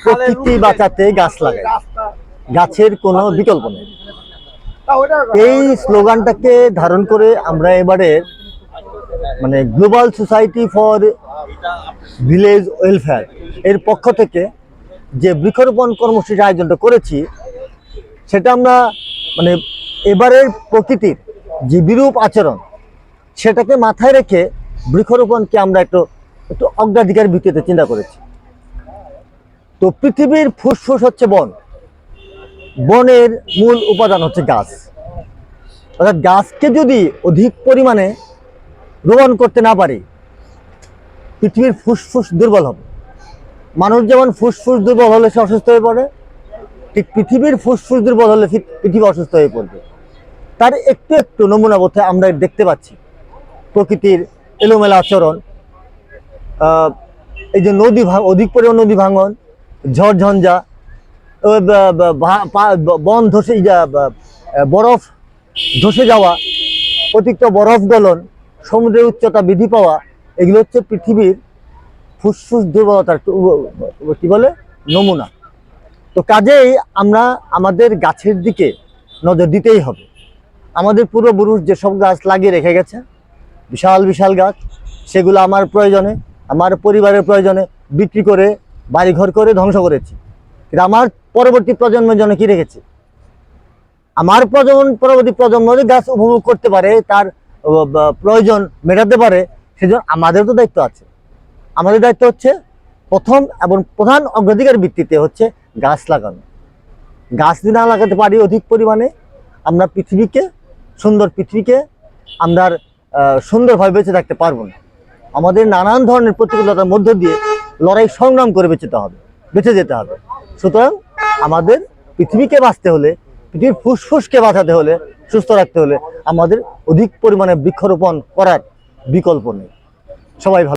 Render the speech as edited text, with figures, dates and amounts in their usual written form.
প্রকৃতি বাঁচাতে গাছ লাগাই, গাছের কোনো বিকল্প নেই। এই স্লোগানটাকে ধারণ করে আমরা এবারে মানে global society for village welfare এর পক্ষ থেকে যে বৃক্ষরোপণ কর্মসূচির আয়োজনটা করেছি, সেটা আমরা মানে এবারের প্রকৃতির যে বিরূপ আচরণ সেটাকে মাথায় রেখে বৃক্ষরোপণকে আমরা একটু অগ্রাধিকার ভিত্তিতে চিন্তা করেছি। তো পৃথিবীর ফুসফুস হচ্ছে বন, বনের মূল উপাদান হচ্ছে গাছ। অর্থাৎ গাছকে যদি অধিক পরিমাণে রোপণ করতে না পারি, পৃথিবীর ফুসফুস দুর্বল হবে। মানুষ যেমন ফুসফুস দুর্বল হলে সে অসুস্থ হয়ে পড়ে, ঠিক পৃথিবীর ফুসফুস দুর্বল হলে পৃথিবী অসুস্থ হয়ে পড়বে। তার একটু একটু নমুনা বোধে আমরা দেখতে পাচ্ছি প্রকৃতির এলোমেলা আচরণ, এই যে নদী অধিক পরিমাণ নদী ভাঙন, ঝড়ঝঞ্ঝা, বন ধসে বরফ ধসে যাওয়া, অতিরিক্ত বরফ গলন, সমুদ্রের উচ্চতা বৃদ্ধি পাওয়া, এগুলো হচ্ছে পৃথিবীর ফুসফুস দুর্বলতার কি বলে নমুনা। তো কাজেই আমরা আমাদের গাছের দিকে নজর দিতেই হবে। আমাদের পূর্বপুরুষ যেসব গাছ লাগিয়ে রেখে গেছে, বিশাল বিশাল গাছ, সেগুলো আমার প্রয়োজনে, আমার পরিবারের প্রয়োজনে বিক্রি করে বাড়িঘর করে ধ্বংস করেছি। কিন্তু আমার পরবর্তী প্রজন্মের জন্য কি রেখেছি? আমার পরবর্তী প্রজন্ম যদি গাছ উপভোগ করতে পারে, তার প্রয়োজন মেটাতে পারে, সেজন্য আমাদের তো দায়িত্ব আছে। আমাদের দায়িত্ব হচ্ছে প্রথম এবং প্রধান অগ্রাধিকার ভিত্তিতে হচ্ছে গাছ লাগানো। গাছ যদি না লাগাতে পারি অধিক পরিমাণে, আমরা পৃথিবীকে, সুন্দর পৃথিবীকে আমরা সুন্দরভাবে বেঁচে থাকতে পারবো না। আমাদের নানান ধরনের প্রতিকূলতার মধ্য দিয়ে লড়াই সংগ্রাম করে বেঁচে যেতে হবে। সুতরাং আমাদের পৃথিবীকে বাঁচতে হলে, পৃথিবীর ফুসফুসকে বাঁচাতে হলে, সুস্থ রাখতে হলে আমাদের অধিক পরিমাণে বৃক্ষরোপণ করার বিকল্প নেই। সবাই ভালো।